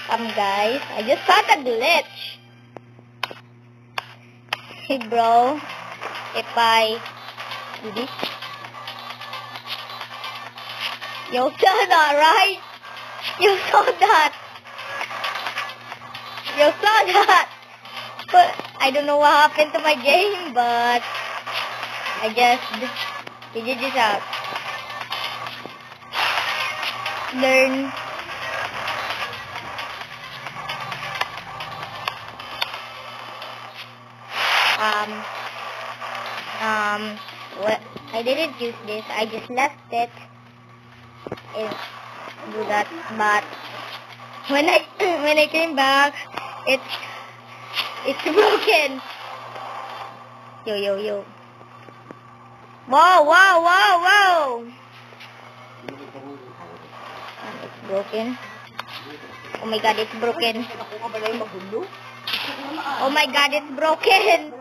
Guys, I just found a glitch. Hey, bro, if I do this, you saw that, right? You saw that. You saw that. But I don't know what happened to my game, but I just figured this out. Learn. What? I didn't use this. I just left it and do that. But when I came back, it's broken. Yo. Wow. It's broken. Oh my god, it's broken. Oh my god, it's broken.